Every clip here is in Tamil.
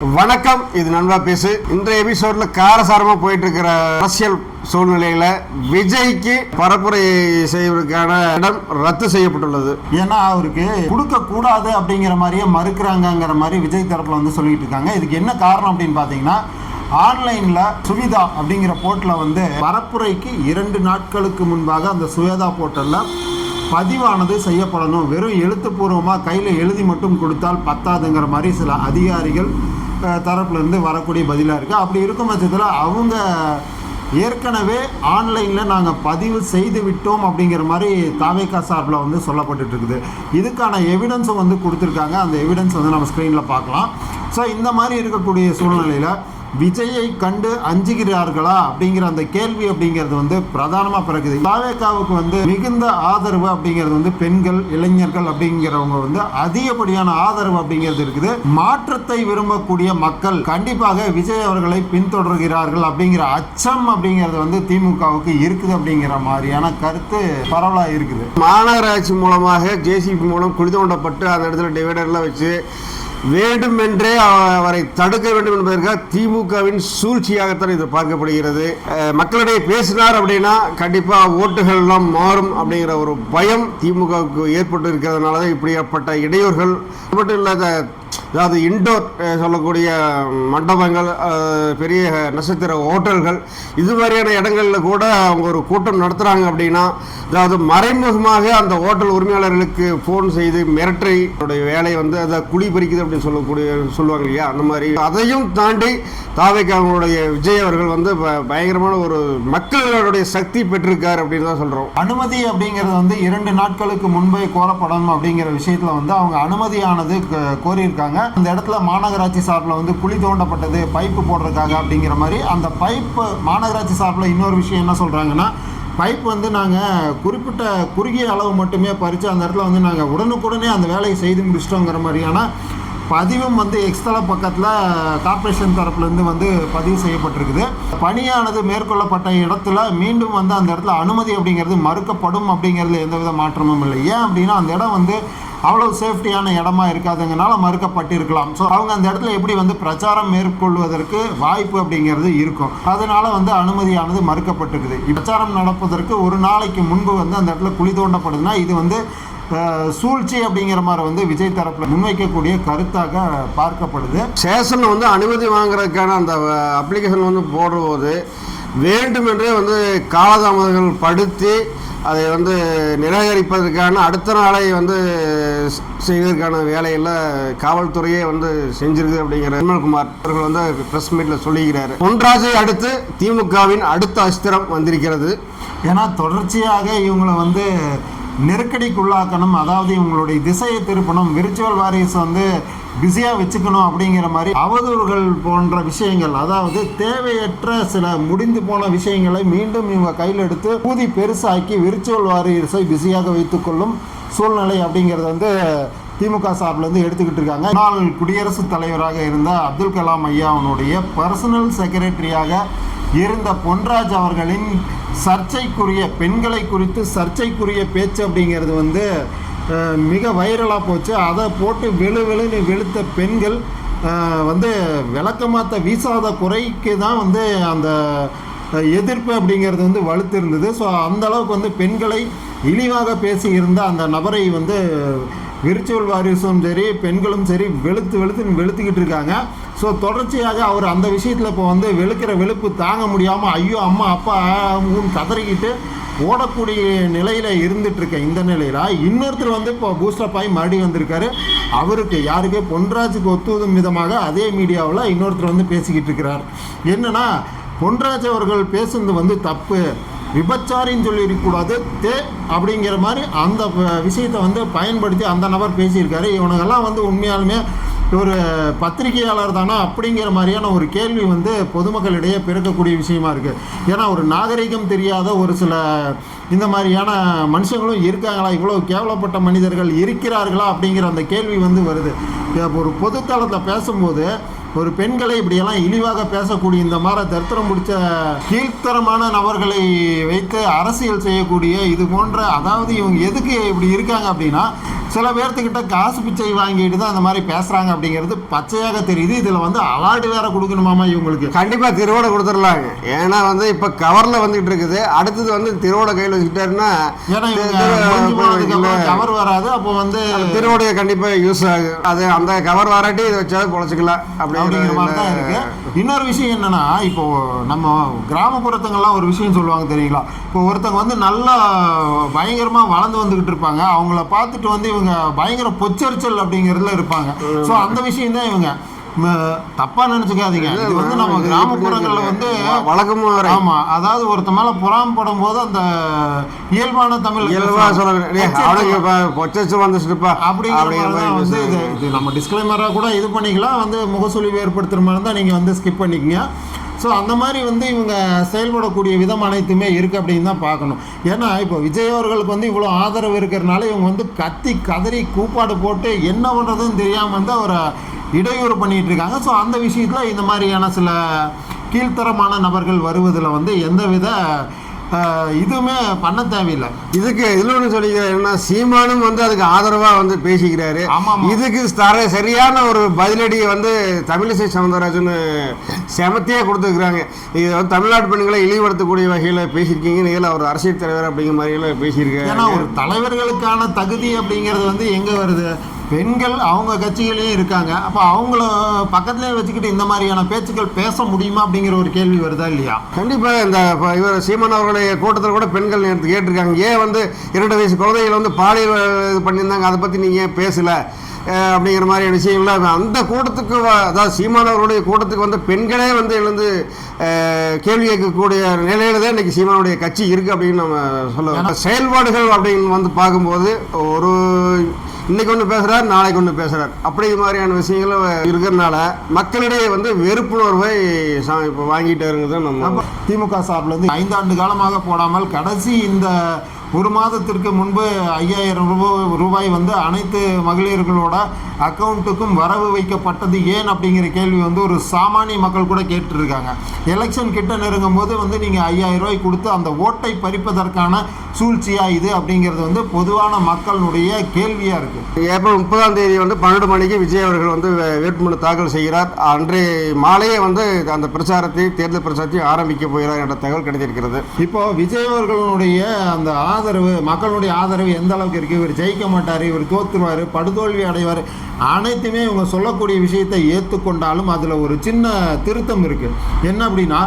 வணக்கம், இது நண்பா பேசு. இன்றைய எபிசோட்ல காரசாரமா போயிட்டு இருக்கிற அரசியல் சூழ்நிலையில விஜய்க்கு பரப்புரை செய்வதற்கான இடம் ரத்து செய்யப்பட்டுள்ளது. ஏன்னா அவருக்கு கொடுக்க கூடாது அப்படிங்கிற மாதிரியே மறுக்கிறாங்கிற மாதிரி விஜய் தரப்புல வந்து சொல்லிட்டு இருக்காங்க. இதுக்கு என்ன காரணம் அப்படின்னு பாத்தீங்கன்னா, ஆன்லைன்ல சுவிதா அப்படிங்கிற போர்ட்டல வந்து பரப்புரைக்கு 2 நாட்களுக்கு முன்பாக அந்த சுவேதா போர்ட்டல்ல பதிவானது செய்யப்படணும். வெறும் எழுத்துப்பூர்வமாக கையில் எழுதி மட்டும் கொடுத்தால் பத்தாதுங்கிற மாதிரி சில அதிகாரிகள் தரப்புலேருந்து வரக்கூடிய பதிலாக இருக்குது. அப்படி இருக்கும் பட்சத்தில் அவங்க ஏற்கனவே ஆன்லைனில் நாங்கள் பதிவு செய்து விட்டோம் அப்படிங்கிற மாதிரி தாவேகா சார்பில் வந்து சொல்லப்பட்டு இருக்குது. இதுக்கான எவிடன்ஸும் வந்து கொடுத்துருக்காங்க. அந்த எவிடன்ஸ் வந்து நம்ம ஸ்க்ரீனில் பார்க்கலாம். ஸோ இந்த மாதிரி இருக்கக்கூடிய சூழ்நிலையில் விஜயை கண்டு அஞ்சுகிறார்களா அப்படிங்கிற அந்த கேள்வி அப்படிங்கிறது வந்து பிரதானமாக பிறகுது. தாவேகாவுக்கு வந்து மிகுந்த ஆதரவு அப்படிங்கிறது வந்து பெண்கள், இளைஞர்கள் அப்படிங்கிறவங்க வந்து அதிகப்படியான ஆதரவு அப்படிங்கிறது இருக்குது. மாற்றத்தை விரும்பக்கூடிய மக்கள் கண்டிப்பாக விஜய் அவர்களை பின்தொடர்கிறார்கள் அப்படிங்கிற அச்சம் அப்படிங்கிறது வந்து திமுகவுக்கு இருக்குது அப்படிங்கிற மாதிரியான கருத்து பரவலாக இருக்குது. மாநகராட்சி மூலமாக ஜேசிபி மூலம் குழி தோண்டப்பட்டு அந்த இடத்துல டிவைடர்லாம் வச்சு வேண்டுமென்றே அவரை தடுக்க வேண்டும் என்பதற்காக திமுகவின் சூழ்ச்சியாகத்தான் இது பார்க்கப்படுகிறது. மக்களிடையே பேசினார் அப்படின்னா கண்டிப்பாக ஓட்டுகள் எல்லாம் மாறும் அப்படிங்கிற ஒரு பயம் திமுகவுக்கு ஏற்பட்டு இருக்கிறதுனால தான் இப்படிப்பட்ட இடையூறுகள் மட்டும் இல்லாத, அதாவது இன்டோர் சொல்லக்கூடிய மண்டபங்கள், பெரிய நட்சத்திர ஹோட்டல்கள், இது மாதிரியான இடங்களில் கூட அவங்க ஒரு கூட்டம் நடத்துகிறாங்க அப்படின்னா, அதாவது மறைமுகமாக அந்த ஹோட்டல் உரிமையாளர்களுக்கு ஃபோன் செய்து மிரட்டை வேலை வந்து அதை குழி பறிக்குது அப்படின்னு சொல்லுவாங்க இல்லையா, அந்த மாதிரி அதையும் தாண்டி தாவேகாவுடைய விஜய் அவர்கள் வந்து பயங்கரமான ஒரு மக்களுடைய சக்தி பெற்றிருக்கார் அப்படின்னு தான் சொல்கிறோம். அனுமதி அப்படிங்கிறது வந்து 2 நாட்களுக்கு முன்பே கோரப்படணும் அப்படிங்கிற விஷயத்தில் வந்து அவங்க அனுமதியானது கோரியிருக்காங்க. அந்த இடத்துல மாநகராட்சி சார்பில் வந்து குழி தோண்டப்பட்டது பைப்பு போடுறதுக்காக அப்படிங்கிற மாதிரி. அந்த பைப்பு மாநகராட்சி சார்பில் இன்னொரு விஷயம் என்ன சொல்கிறாங்கன்னா, பைப் வந்து நாங்கள் குறிப்பிட்ட குறுகிய அளவு மட்டுமே பறித்து அந்த இடத்துல வந்து நாங்கள் உடனுக்குடனே அந்த வேலையை செய்து முடிச்சிட்டோங்கிற மாதிரியான பதிவும் வந்து எக்ஸ்தல பக்கத்தில் கார்ப்பரேஷன் தரப்புலேருந்து வந்து பதிவு செய்யப்பட்டிருக்குது. பணியானது மேற்கொள்ளப்பட்ட இடத்துல மீண்டும் வந்து அந்த இடத்துல அனுமதி அப்படிங்கிறது மறுக்கப்படும் அப்படிங்கிறதுல எந்தவித மாற்றமும் இல்லை. ஏன் அப்படின்னா அந்த இடம் வந்து அவ்வளோ சேஃப்டியான இடமா இருக்காதுங்கனால மறுக்கப்பட்டிருக்கலாம். ஸோ அவங்க அந்த இடத்துல எப்படி வந்து பிரச்சாரம் மேற்கொள்வதற்கு வாய்ப்பு அப்படிங்கிறது இருக்கும். அதனால வந்து அனுமதியானது மறுக்கப்பட்டிருக்குது. பிரச்சாரம் நடப்பதற்கு ஒரு நாளைக்கு முன்பு வந்து அந்த இடத்துல குழி தோண்டப்படுதுன்னா இது வந்து சூழ்ச்சி அப்படிங்கிற மாதிரி வந்து விஜய் தரப்பில் முன்வைக்கக்கூடிய கருத்தாக பார்க்கப்படுது. ஸ்டேஷனில் வந்து அனுமதி வாங்குறதுக்கான அந்த அப்ளிகேஷன் வந்து போடும்போது வேண்டுமென்றே வந்து காலதாமதங்கள் படுத்தி அதை வந்து நிராகரிப்பதற்கான அடுத்த நாளை வந்து செய்வதற்கான வேலையில் காவல்துறையே வந்து செஞ்சிருக்கு அப்படிங்கிற நிர்மல்குமார் அவர்கள் வந்து ப்ரெஸ் மீட்டில் சொல்லிக்கிறாரு. பொன்ராஜை அடுத்து திமுகவின் அடுத்த அஸ்திரம் வந்திருக்கிறது. ஏன்னா தொடர்ச்சியாக இவங்களை வந்து நெருக்கடிக்குள்ளாக்கணும், அதாவது இவங்களுடைய திசையை திருப்பணும், விர்ச்சுவல் வாரியர்ஸ் வந்து பிஸியாக வச்சுக்கணும் அப்படிங்கிற மாதிரி அவதூறுகள் போன்ற விஷயங்கள், அதாவது தேவையற்ற சில முடிந்து போன விஷயங்களை மீண்டும் இவங்க கையில் எடுத்து ஊதி பெருசாக்கி விர்ச்சுவல் வாரியர்ஸை பிஸியாக வைத்துக்கொள்ளும் சூழ்நிலை அப்படிங்கிறது வந்து திமுக சார்பிலேருந்து எடுத்துக்கிட்டு இருக்காங்க. முன்னாள் குடியரசுத் தலைவராக இருந்த அப்துல் கலாம் ஐயா அவனுடைய பர்சனல் செக்ரட்டரியாக இருந்த பொன்ராஜ் அவர்களின் சர்ச்சைக்குரிய பெண்களை குறித்து சர்ச்சைக்குரிய பேச்சு அப்படிங்கிறது வந்து மிக வைரலாக போச்சு. அதை போட்டு வெளுன்னு வெளுத்த பெண்கள் வந்து விளக்கமாத்த வீசாத குறைக்கு தான் வந்து அந்த எதிர்ப்பு அப்படிங்கிறது வந்து வலுத்திருந்தது. ஸோ அந்த அளவுக்கு வந்து பெண்களை இழிவாக பேசி இருந்த அந்த நபரை வந்து விர்ச்சுவல் வாரியர்ஸும் சரி பெண்களும் சரி வெளுத்துக்கிட்டு இருக்காங்க. ஸோ தொடர்ச்சியாக அவர் அந்த விஷயத்தில் இப்போ வந்து வெளுக்கிற வெளுப்பு தாங்க முடியாமல் ஐயோ அம்மா அப்பா கதறிக்கிட்டு ஓடக்கூடிய நிலையில் இருந்துகிட்ருக்க இந்த நிலையில் இன்னொருத்தர் வந்து இப்போ பூஸ்டப் ஆகி மறுபடியும் வந்திருக்காரு. அவருக்கு யாருக்கு பொன்ராஜுக்கு ஒத்துவதும் விதமாக அதே மீடியாவில் இன்னொருத்தர் வந்து பேசிக்கிட்டு இருக்கிறார். என்னென்னா, பொன்ராஜ் அவர்கள் பேசுனது வந்து தப்பு, விபச்சாரின்னு சொல்லியிருக்கக்கூடாது அப்படிங்கிற மாதிரி அந்த விஷயத்தை வந்து பயன்படுத்தி அந்த நபர் பேசியிருக்காரு. இவனுங்கெல்லாம் வந்து உண்மையாலுமே ஒரு பத்திரிகையாளர் தானா அப்படிங்கிற மாதிரியான ஒரு கேள்வி வந்து பொதுமக்களிடையே பிறக்கக்கூடிய விஷயமா இருக்குது. ஏன்னா ஒரு நாகரிகம் தெரியாத ஒரு சில இந்த மாதிரியான மனுஷங்களும் இருக்காங்களா, இவ்வளோ கேவலப்பட்ட மனிதர்கள் இருக்கிறார்களா அப்படிங்கிற அந்த கேள்வி வந்து வருது. ஒரு பொதுத்தளத்தில் பேசும்போது ஒரு பெண்களை இப்படியெல்லாம் இழிவாக பேசக்கூடிய இந்த மாதிரி தரித்திரம் பிடிச்ச கீழ்த்தரமான நபர்களை வைத்து அரசியல் செய்யக்கூடிய இது போன்ற, அதாவது இவங்க எதுக்கு இப்படி இருக்காங்க அப்படின்னா, சில பேர்த்துக்கிட்ட காசு பிச்சை வாங்கிட்டு தான் அந்த மாதிரி பேசுகிறாங்க அப்படிங்கிறது பச்சையாக தெரியுது. இதில் வந்து அவார்டு வேற கொடுக்கணுமாமா இவங்களுக்கு? கண்டிப்பாக திருவோட கொடுத்துடலாங்க. ஏன்னா வந்து இப்போ கவரில் வந்துகிட்டு இருக்குது, அடுத்தது வந்து திருவோட கையில் வச்சுக்கிட்டாருன்னா கவர் வராது. அப்போ வந்து திருவோடைய கண்டிப்பாக யூஸ் ஆகும். அது அந்த கவர் வராட்டி இதை வச்சாலும் பொழைச்சிக்கலாம் அப்படிங்கிற மாதிரி தான் இருக்கு. இன்னொரு விஷயம் என்னன்னா, இப்போ நம்ம கிராமப்புறத்துங்கள்லாம் ஒரு விஷயம் சொல்லுவாங்க தெரியுங்களா? இப்போ ஒருத்தங்க வந்து நல்லா பயங்கரமாக வளர்ந்து வந்துக்கிட்டு இருப்பாங்க, அவங்கள பார்த்துட்டு வந்து இவங்க பயங்கர பொச்சரிச்சல் அப்படிங்கிறதுல இருப்பாங்க. ஸோ அந்த விஷயம் தான் இவங்க தப்பா நினைச்சுக்காதீங்க. இது வந்து நம்ம கிராமப்புறங்கள்ல வந்து வழக்கமா. ஆமா, அதாவது ஒருத்த மேல புறாம்படும் போது அந்த இயல்பான தமிழ் வந்து இது நம்ம டிஸ்கிளைமரா கூட இது பண்ணிக்கலாம், வந்து முகசொலிவு ஏற்படுத்துற மாதிரி தான் நீங்க வந்து ஸ்கிப் பண்ணிக்கங்க. ஸோ அந்த மாதிரி வந்து இவங்க செயல்படக்கூடிய விதம் அனைத்துமே இருக்குது அப்படின்னு தான் பார்க்கணும். ஏன்னா இப்போ விஜய் அவர்களுக்கு வந்து இவ்வளோ ஆதரவு இருக்கிறனால இவங்க வந்து கத்தி கதறி கூப்பாடு போட்டு என்ன பண்ணுறதுன்னு தெரியாமல் வந்து அவரை இடையூறு பண்ணிகிட்டு இருக்காங்க. ஸோ அந்த விஷயத்தில் இந்த மாதிரியான சில கீழ்த்தரமான நபர்கள் வருவதில் வந்து எந்தவித இதுவுமே பண்ண தேவையில்லை. இதுக்கு இதில் ஒன்று சொல்லிக்கிறேன்னா, சீமானும் வந்து அதுக்கு ஆதரவாக வந்து பேசிக்கிறாரு. இதுக்கு சரியான ஒரு பதிலடி வந்து தமிழிசை சவுந்தரராஜன் செமத்தியாக கொடுத்துருக்குறாங்க. இது வந்து தமிழ்நாட்டு பெண்களை இழிவுபடுத்தக்கூடிய வகையில் பேசியிருக்கீங்க, நீங்கள் ஒரு அரசியல் தலைவர் அப்படிங்கிற மாதிரிலாம் பேசியிருக்காங்க. ஏன்னா ஒரு தலைவர்களுக்கான தகுதி அப்படிங்கிறது வந்து எங்கே வருது? பெண்கள் அவங்க கட்சிகளையும் இருக்காங்க, அப்போ அவங்கள பக்கத்துலேயே வச்சுக்கிட்டு இந்த மாதிரியான பேச்சுக்கள் பேச முடியுமா அப்படிங்கிற ஒரு கேள்வி வருதா இல்லையா? கண்டிப்பாக. இந்த இவர் சீமான் அவர்களுடைய கூட்டத்தில் கூட பெண்கள் நேரத்து கேட்டிருக்காங்க, ஏன் வந்து 2 வயசு குழந்தைகள் வந்து பாலியல் இது பண்ணியிருந்தாங்க, அதை பற்றி நீங்கள் ஏன் பேசலை அப்படிங்கிற மாதிரி விஷயங்கள்லாம் அந்த கூட்டத்துக்கு, அதாவது சீமான் அவர்களுடைய கூட்டத்துக்கு வந்து பெண்களே வந்து எழுந்து கேள்வி கேட்கக்கூடிய நிலையில தான் இன்றைக்கி சீமானுடைய கட்சி இருக்குது அப்படின்னு நம்ம சொல்லுவோம். செயல்பாடுகள் அப்படின்னு வந்து பார்க்கும்போது ஒரு இன்னைக்கு ஒன்று பேசுகிறார், நாளைக்கு ஒன்று பேசுகிறார், அப்படி மாதிரியான விஷயங்களும் இருக்கிறதுனால மக்களிடையே வந்து வெறுப்புணர்வை இப்போ வாங்கிட்டாருங்கிறது நம்ம திமுக சார்பில் வந்து 5 ஆண்டு காலமாக போடாமல் கடைசி இந்த 1 மாதத்திற்கு முன்பு 5000 ரூபாய் வந்து அனைத்து மகளிர்களோட அக்கௌண்ட்டுக்கும் வரவு வைக்கப்பட்டது ஏன் அப்படிங்கிற கேள்வி வந்து ஒரு சாமானிய மக்கள் கூட கேட்டுருக்காங்க. எலெக்ஷன் கிட்ட நெருங்கும் போது வந்து நீங்கள் 5000 ரூபாய் கொடுத்து அந்த ஓட்டை பறிப்பதற்கான சூழ்ச்சியா இது அப்படிங்கிறது வந்து பொதுவான மக்களுடைய கேள்வியாக இருக்குது. ஏப்ரல் 30ஆம் தேதி வந்து 12 மணிக்கு விஜய் அவர்கள் வந்து வேட்புமனு தாக்கல் செய்கிறார். அன்றைய மாலையே வந்து அந்த தேர்தல் பிரச்சாரத்தை ஆரம்பிக்க போகிறார் என்ற தகவல் கிடைத்திருக்கிறது. இப்போ விஜய் அவர்களுடைய அந்த ஆதரவு, மக்களுடைய ஆதரவு எந்த அளவுக்கு இருக்குது? இவர் ஜெயிக்க மாட்டார், இவர் தோற்றுருவார், படுதோல்வி அடைவார், அனைத்துமே இவங்க சொல்லக்கூடிய விஷயத்தை ஏற்றுக்கொண்டாலும் அதில் ஒரு சின்ன திருத்தம் இருக்குது. என்ன அப்படின்னா,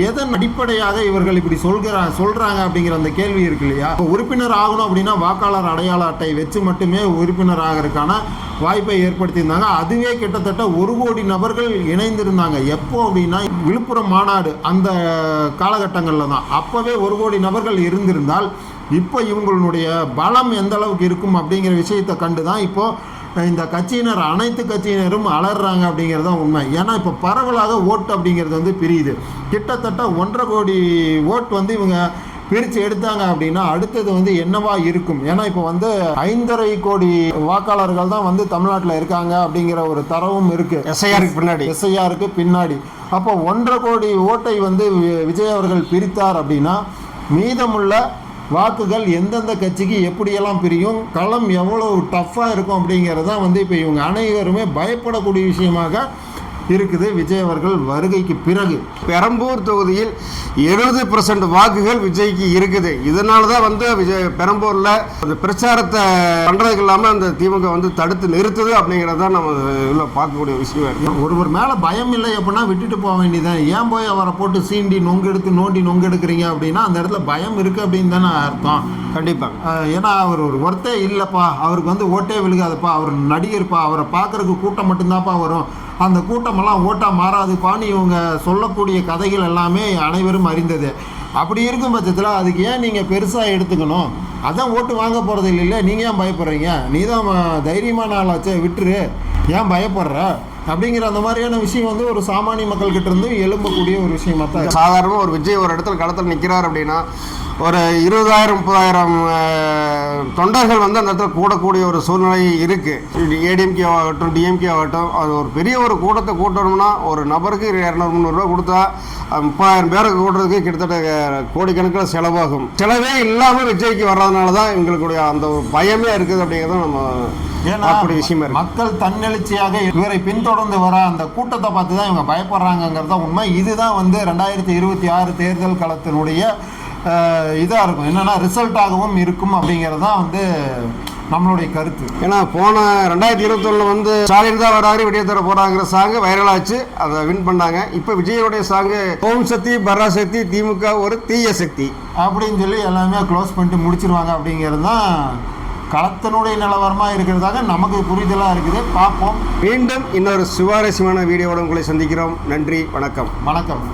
எதன் அடிப்படையாக இவர்கள் இப்படி சொல்கிறாங்க அப்படிங்கிற அந்த கேள்வி இருக்கு இல்லையா? இப்போ உறுப்பினர் ஆகணும் அப்படின்னா வாக்காளர் அடையாள அட்டை வச்சு மட்டுமே உறுப்பினர் ஆகிறதுக்கான வாய்ப்பை ஏற்படுத்தியிருந்தாங்க. அதுவே கிட்டத்தட்ட 1 கோடி நபர்கள் இணைந்திருந்தாங்க. எப்போ அப்படின்னா விழுப்புரம் மாநாடு அந்த காலகட்டங்களில் தான். அப்போவே 1 கோடி நபர்கள் இருந்திருந்தால் இப்போ இவங்களுடைய பலம் எந்த அளவுக்கு இருக்கும் அப்படிங்கிற விஷயத்தை கண்டு தான் இப்போது இந்த கட்சியினர் அனைத்து கட்சியினரும் அலறாங்க அப்படிங்கிறது தான் உண்மை. ஏன்னா இப்போ பரவலாக ஓட்டு அப்படிங்கிறது வந்து பிரியுது. கிட்டத்தட்ட 1.5 கோடி ஓட்டு வந்து இவங்க பிரித்து எடுத்தாங்க அப்படின்னா அடுத்தது வந்து என்னவா இருக்கும்? ஏன்னா இப்போ வந்து 5.5 கோடி வாக்காளர்கள் தான் வந்து தமிழ்நாட்டில் இருக்காங்க அப்படிங்கிற ஒரு தரவும் இருக்குது எஸ்ஐஆருக்கு பின்னாடி. அப்போ 1.5 கோடி ஓட்டை வந்து விஜய் அவர்கள் பிரித்தார் அப்படின்னா மீதமுள்ள வாக்குகள் எந்தெந்த கட்சிக்கு எப்படியெல்லாம் பிரியும், களம் எவ்வளோ டஃப்பாக இருக்கும் அப்படிங்கிறது தான் வந்து இப்போ இவங்க அனைவருமே பயப்படக்கூடிய விஷயமாக இருக்குது. விஜய் அவர்கள் வருகைக்கு பிறகு பெரம்பூர் தொகுதியில் 70% வாக்குகள் விஜய்க்கு இருக்குது. இதனால தான் வந்து பெரம்பூரில் அந்த பிரச்சாரத்தை பண்ணுறதுக்கு இல்லாமல் அந்த திமுக வந்து தடுத்து நிறுத்துது அப்படிங்கிறது தான் நம்ம இதில் பார்க்கக்கூடிய விஷயம் இருக்குது. ஒருவர் மேலே பயம் இல்லை அப்படின்னா விட்டுட்டு போக வேண்டியதான். ஏன் போய் அவரை போட்டு சீண்டி நோண்டி எடுக்கிறீங்க அப்படின்னா அந்த இடத்துல பயம் இருக்குது அப்படின்னு தானே அர்த்தம். கண்டிப்பாக. ஏன்னா அவர் ஒரு ஒருத்தே இல்லைப்பா, அவருக்கு வந்து ஓட்டே விழுகாதுப்பா, அவர் நடிகர்ப்பா, அவரை பார்க்குறதுக்கு கூட்டம் மட்டும்தான்ப்பா வரும், அந்த கூட்டமெல்லாம் ஓட்டாக மாறாதுப்பான்னு இவங்க சொல்லக்கூடிய கதைகள் எல்லாமே அனைவரும் அறிந்தது. அப்படி இருக்கும் பட்சத்தில் அதுக்கு ஏன் நீங்கள் பெருசாக எடுத்துக்கணும்? அதான் ஓட்டு வாங்க போகிறது இல்லை, நீங்கள் ஏன் பயப்படுறீங்க? நீ தான் தைரியமான ஆளாச்சே, விட்டுரு, ஏன் பயப்படுற அப்படிங்கிற அந்த மாதிரியான விஷயம் வந்து ஒரு சாமானிய மக்கள்கிட்ட இருந்து எழும்பக்கூடிய ஒரு விஷயமா தான். சாதாரணமாக ஒரு விஜய் ஒரு இடத்துல களத்தில் நிற்கிறார் அப்படின்னா ஒரு 20,000-30,000 தொண்டர்கள் வந்து அந்த இடத்துல கூடக்கூடிய ஒரு சூழ்நிலை இருக்குது. ஏடிஎம்கே ஆகட்டும் டிஎம்கே ஆகட்டும், அது ஒரு பெரிய ஒரு கூட்டத்தை கூட்டணும்னா ஒரு நபருக்கு 200-300 ரூபா கொடுத்தா 30,000 பேரை கூடுறதுக்கு கிட்டத்தட்ட கோடிக்கணக்கில் செலவாகும். செலவே இல்லாமல் விஜய்க்கு வர்றதுனால தான் எங்களுடைய அந்த ஒரு பயமே இருக்குது அப்படிங்கிறத நம்ம பார்க்கக்கூடிய விஷயமா இருக்கு. மக்கள் தன்னெழுச்சியாக இவரை பின்தொடர்ந்து வர அந்த கூட்டத்தை பார்த்து தான் இவங்க பயப்படுறாங்கிறது தான் உண்மை. இதுதான் வந்து 2026 தேர்தல் களத்தினுடைய இதாக இருக்கும், என்னென்னா ரிசல்ட்டாகவும் இருக்கும் அப்படிங்கிறது தான் வந்து நம்மளுடைய கருத்து. ஏன்னா போன 2021 வந்து ஸ்டாலின் தான் வராரு விடிய தர போறாங்கிற சாங்கு வைரலாச்சு, அதை வின் பண்ணாங்க. இப்போ விஜயோடைய சாங்கு ஓம் சக்தி பராசக்தி திமுக ஒரு தீய சக்தி அப்படின்னு சொல்லி எல்லாமே க்ளோஸ் பண்ணிட்டு முடிச்சிருவாங்க அப்படிங்கிறது தான் களத்தினுடைய நிலவரமாக இருக்கிறதாக நமக்கு புரிதலாக இருக்குது. பார்ப்போம். மீண்டும் இன்னொரு சுவாரஸ்யமான வீடியோவோட உங்களை சந்திக்கிறோம். நன்றி, வணக்கம். வணக்கம்.